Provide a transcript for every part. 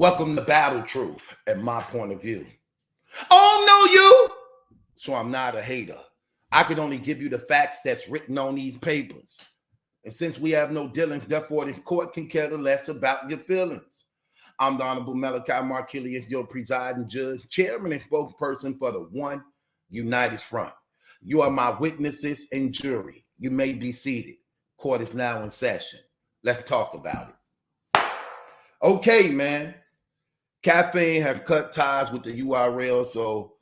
Welcome to Battle Truth at my point of view. Oh, no, you. So I'm not a hater. I can only give you the facts that's written on these papers. And since we have no dealings, therefore the court can care less about your feelings. I'm the Honorable MallikiBaker, your presiding judge, chairman, and spokesperson for the One United Front. You are my witnesses and jury. You may be seated. Court is now in session. Let's talk about it. Okay, man. Caffeine have cut ties with the URL, so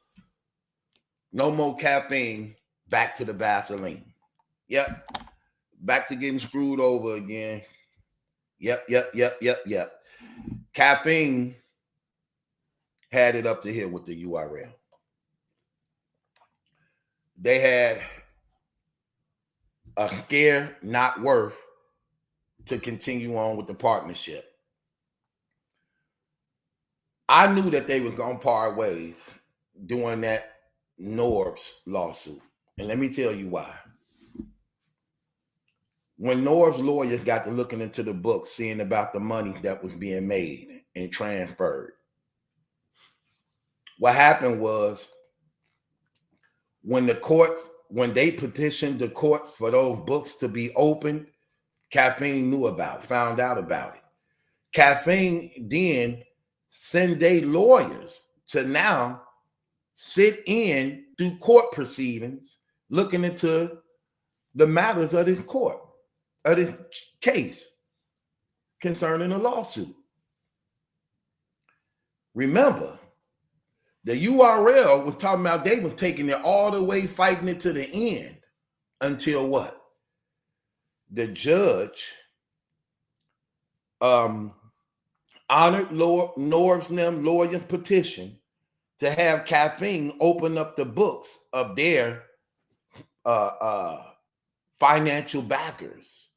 no more caffeine. Back to the Vaseline. Yep. Back to getting screwed over again. Yep. Caffeine had it up to here with the URL. They had a scare not worth to continue on with the partnership. I knew that they were going to part ways during that Norbs lawsuit. And let me tell you why. When Norb's lawyers got to looking into the books, seeing about the money that was being made and transferred, what happened was when they petitioned the courts for those books to be opened, Caffeine knew about it, found out about it. Caffeine then send their lawyers to now sit in through court proceedings looking into the matters of this court, of this case concerning a lawsuit. Remember, the URL was talking about they were taking it all the way, fighting it to the end until what? The judge honored Norb's lawyer petition to have Caffeine open up the books of their financial backers,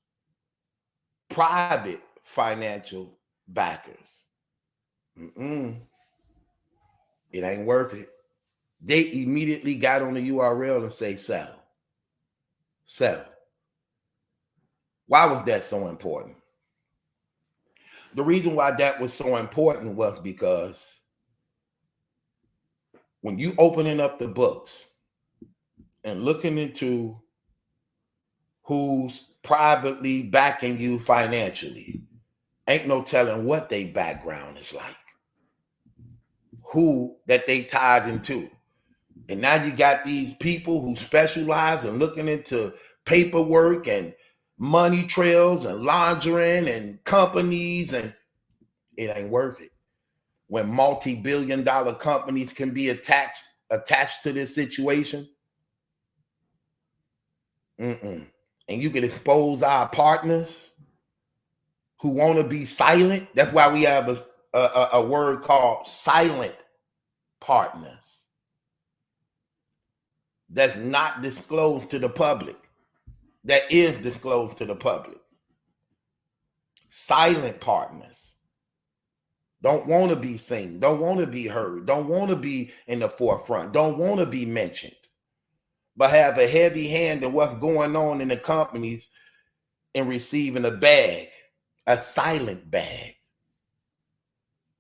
private financial backers. It ain't worth it. They immediately got on the URL and say settle. Settle. Why was that so important? The reason why that was so important was because when you opening up the books and looking into who's privately backing you financially, ain't no telling what their background is like, who that they tied into. And now you got these people who specialize in looking into paperwork and money trails and laundering and companies, and it ain't worth it. When multi-billion-dollar companies can be attached to this situation, and you can expose our partners who want to be silent. That's why we have a word called silent partners that's not disclosed to the public, that is disclosed to the public. Silent partners don't want to be seen, don't want to be heard, don't want to be in the forefront, don't want to be mentioned, but have a heavy hand in what's going on in the companies and receiving a bag, a silent bag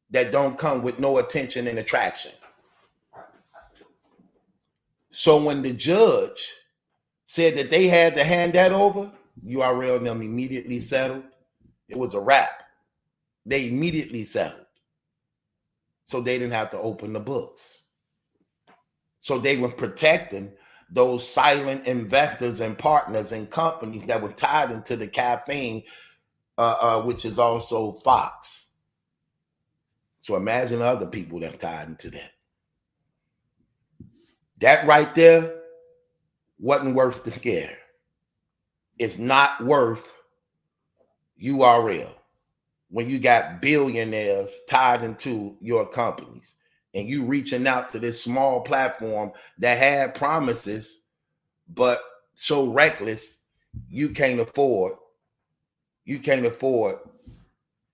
that don't come with no attention and attraction. So when the judge said that they had to hand that over, URL and them immediately settled. It was a wrap. They immediately settled. So they didn't have to open the books. So they were protecting those silent investors and partners and companies that were tied into the Caffeine, which is also Fox. So imagine other people that tied into that. That right there wasn't worth the scare. It's not worth URL when you got billionaires tied into your companies and you reaching out to this small platform that had promises, but so reckless, you can't afford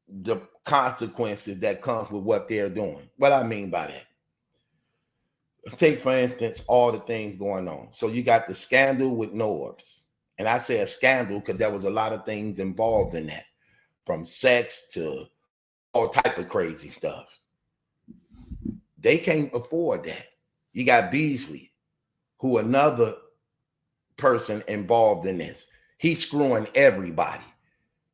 the consequences that comes with what they're doing. What I mean by that, take for instance all the things going on. So you got the scandal with Norbs, and I say a scandal because there was a lot of things involved in that, from sex to all type of crazy stuff. They can't afford that. You got Beasley, who another person involved in this. He's screwing everybody.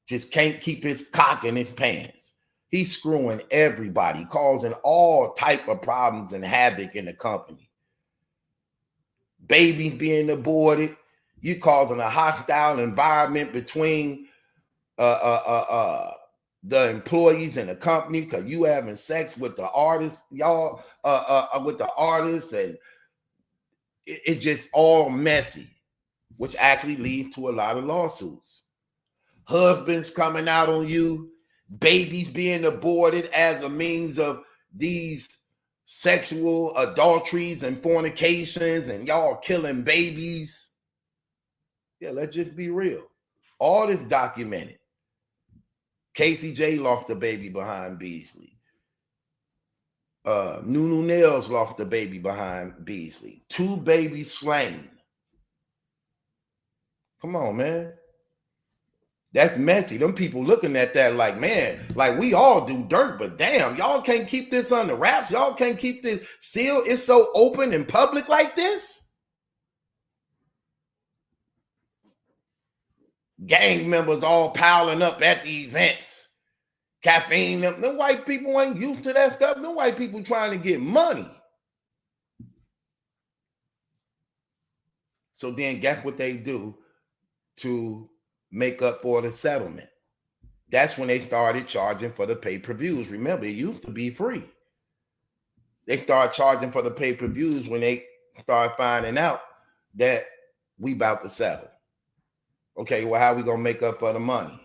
Just can't keep his cock in his pants. He's screwing everybody, causing all type of problems and havoc in the company. Babies being aborted. You causing a hostile environment between the employees and the company because you having sex with the artists, y'all, with the artists, and it's just all messy, which actually leads to a lot of lawsuits. Husbands coming out on you, babies being aborted as a means of these sexual adulteries and fornications, and y'all killing babies. Yeah, let's just be real. All this documented. Casey J lost the baby behind Beasley. Nunu Nails lost the baby behind Beasley. 2 babies slain. Come on, man. That's messy. Them people looking at that like, man, like we all do dirt, but damn, y'all can't keep this under wraps. Y'all can't keep this sealed. It's so open and public like this. Gang members all piling up at the events. Caffeine, them white people ain't used to that stuff. Them white people trying to get money. So then guess what they do to make up for the settlement? That's when they started charging for the pay-per-views. Remember, it used to be free. They started charging for the pay-per-views when they started finding out that we about to settle. Okay, well, how we gonna make up for the money?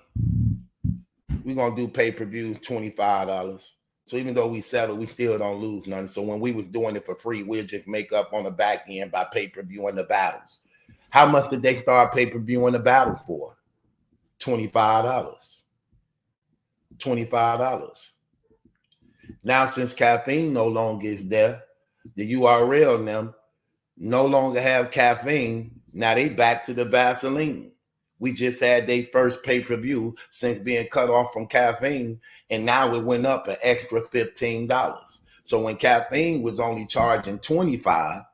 We're gonna do pay-per-views $25. So even though we settle, we still don't lose none. So when we was doing it for free, we'll just make up on the back end by pay-per-viewing the battles. How much did they start pay-per-viewing the battle for? $25. $25. Now, since Caffeine no longer is there, the URL and them no longer have Caffeine. Now they back to the Vaseline. We just had their first pay-per-view since being cut off from Caffeine, and now it went up an extra $15. So when Caffeine was only charging $25,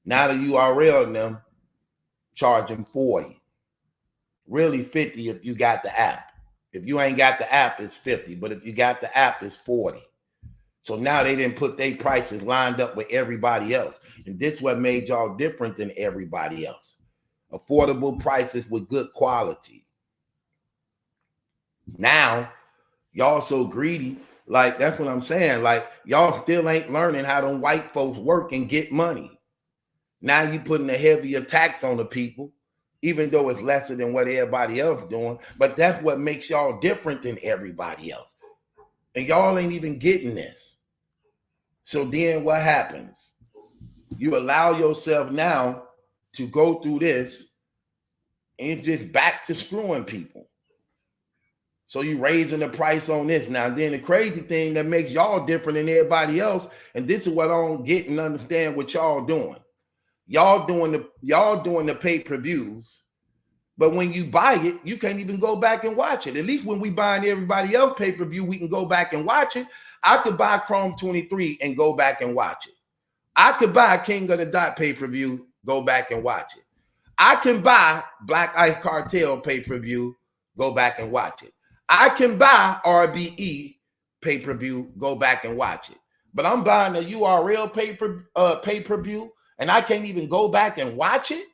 now the URL and them charging $40. Really $50 if you got the app. If you ain't got the app, it's $50. But if you got the app, it's $40. So now they didn't put their prices lined up with everybody else. And this is what made y'all different than everybody else. Affordable prices with good quality. Now, y'all so greedy. Like, that's what I'm saying. Like, y'all still ain't learning how them white folks work and get money. Now you putting a heavier tax on the people, even though it's lesser than what everybody else doing. But that's what makes y'all different than everybody else. And y'all ain't even getting this. So then what happens? You allow yourself now to go through this and just back to screwing people. So you raising the price on this now. Then the crazy thing that makes y'all different than everybody else, and this is what I don't get and understand what y'all doing. Y'all doing the pay-per-views, but when you buy it, you can't even go back and watch it. At least when we buying everybody else pay-per-view, we can go back and watch it. I could buy Chrome 23 and go back and watch it. I could buy King of the Dot pay-per-view, go back and watch it. I can buy Black Ice Cartel pay-per-view, go back and watch it. I can buy RBE pay-per-view, go back and watch it. But I'm buying a URL pay-per-view, and I can't even go back and watch it.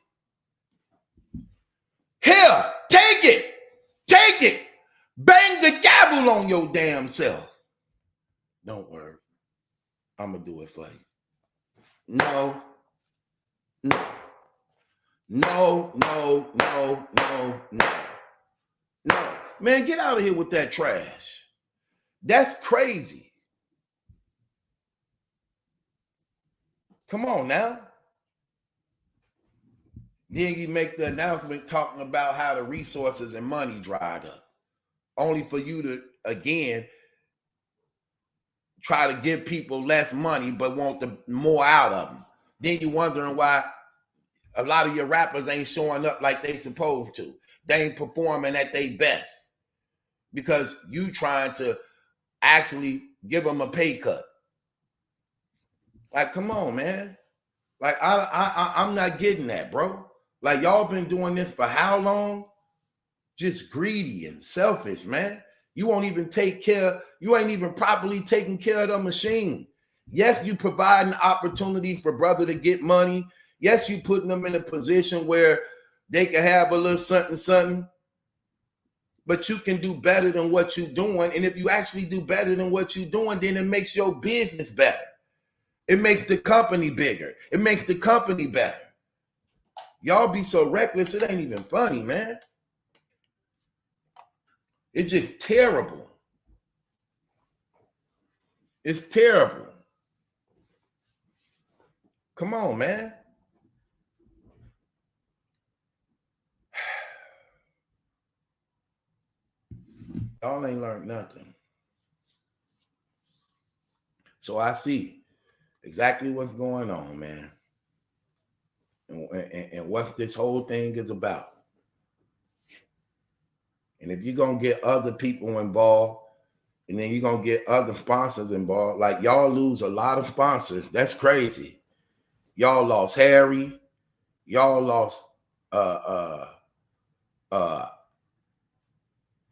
Here, take it. Take it. Bang the gavel on your damn self. Don't worry. I'm going to do it for you. No. No. No, no, no, no, no. No. Man, get out of here with that trash. That's crazy. Come on now. Then you make the announcement talking about how the resources and money dried up. Only for you to, again, try to give people less money but want the more out of them. Then you're wondering why a lot of your rappers ain't showing up like they supposed to. They ain't performing at their best because you trying to actually give them a pay cut. Like, come on, man. Like, I'm not getting that, bro. Like, y'all been doing this for how long? Just greedy and selfish, man. You won't even take care. You ain't even properly taking care of the machine. Yes, you provide an opportunity for brother to get money. Yes, you putting them in a position where they can have a little something. But you can do better than what you're doing. And if you actually do better than what you're doing, then it makes your business better. It makes the company bigger. It makes the company better. Y'all be so reckless, it ain't even funny, man. It's just terrible. It's terrible. Come on, man. Y'all ain't learned nothing. So I see exactly what's going on, man. And what this whole thing is about. And if you're going to get other people involved, and then you're going to get other sponsors involved, like y'all lose a lot of sponsors. That's crazy. Y'all lost Harry. Y'all lost Al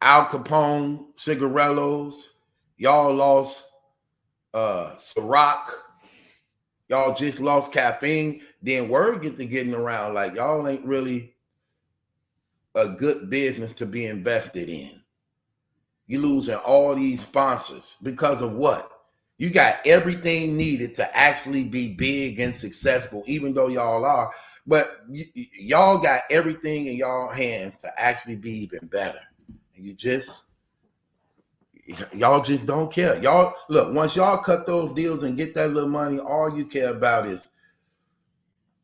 Capone cigarellos. Y'all lost Ciroc. Y'all just lost Caffeine. Then word get to getting around like y'all ain't really a good business to be invested in. You losing all these sponsors because of what? You got everything needed to actually be big and successful, even though y'all are. But y'all got everything in y'all hands to actually be even better. And y'all just don't care. Y'all, look, once y'all cut those deals and get that little money, all you care about is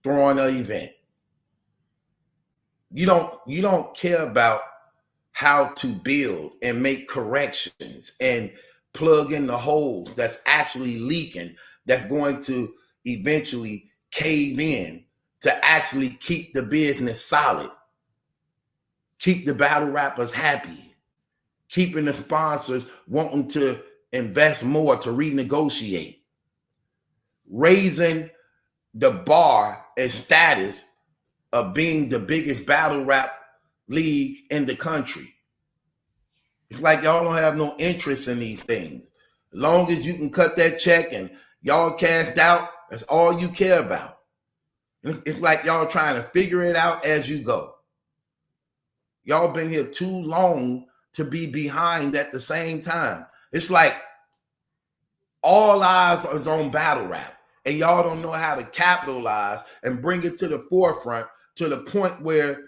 throwing an event. You don't care about how to build and make corrections and plug in the holes that's actually leaking, that's going to eventually cave in to actually keep the business solid, keep the battle rappers happy, keeping the sponsors wanting to invest more to renegotiate, raising the bar and status of being the biggest battle rap league in the country. It's like y'all don't have no interest in these things. As long as you can cut that check and y'all cashed out, that's all you care about. It's like y'all trying to figure it out as you go. Y'all been here too long to be behind at the same time. It's like all eyes is on battle rap, and y'all don't know how to capitalize and bring it to the forefront to the point where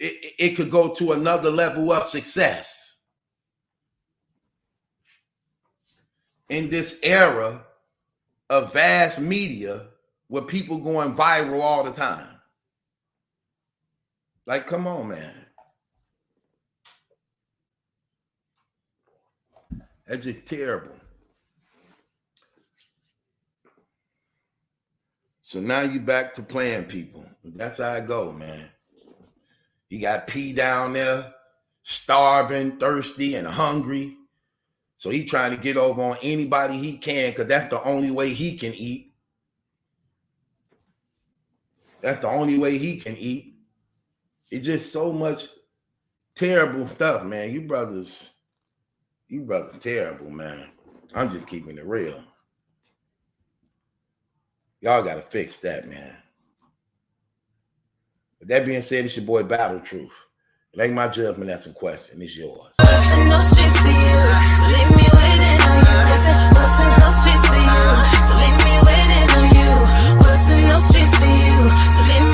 it could go to another level of success. In this era of vast media where people going viral all the time. Like, come on, man. That's just terrible. So now you back to playing people. That's how I go, man. You got P down there, starving, thirsty, and hungry. So he trying to get over on anybody he can because that's the only way he can eat. That's the only way he can eat. It's just so much terrible stuff, man. You brothers terrible, man. I'm just keeping it real. Y'all got to fix that, man. With that being said, it's your boy Battle Truth. It ain't my judgment, that's a question. It's yours. Bustin' no streets for you, so leave me waiting on you. Bustin' no streets for you, so leave me waiting on you. Bustin' no streets for you, so leave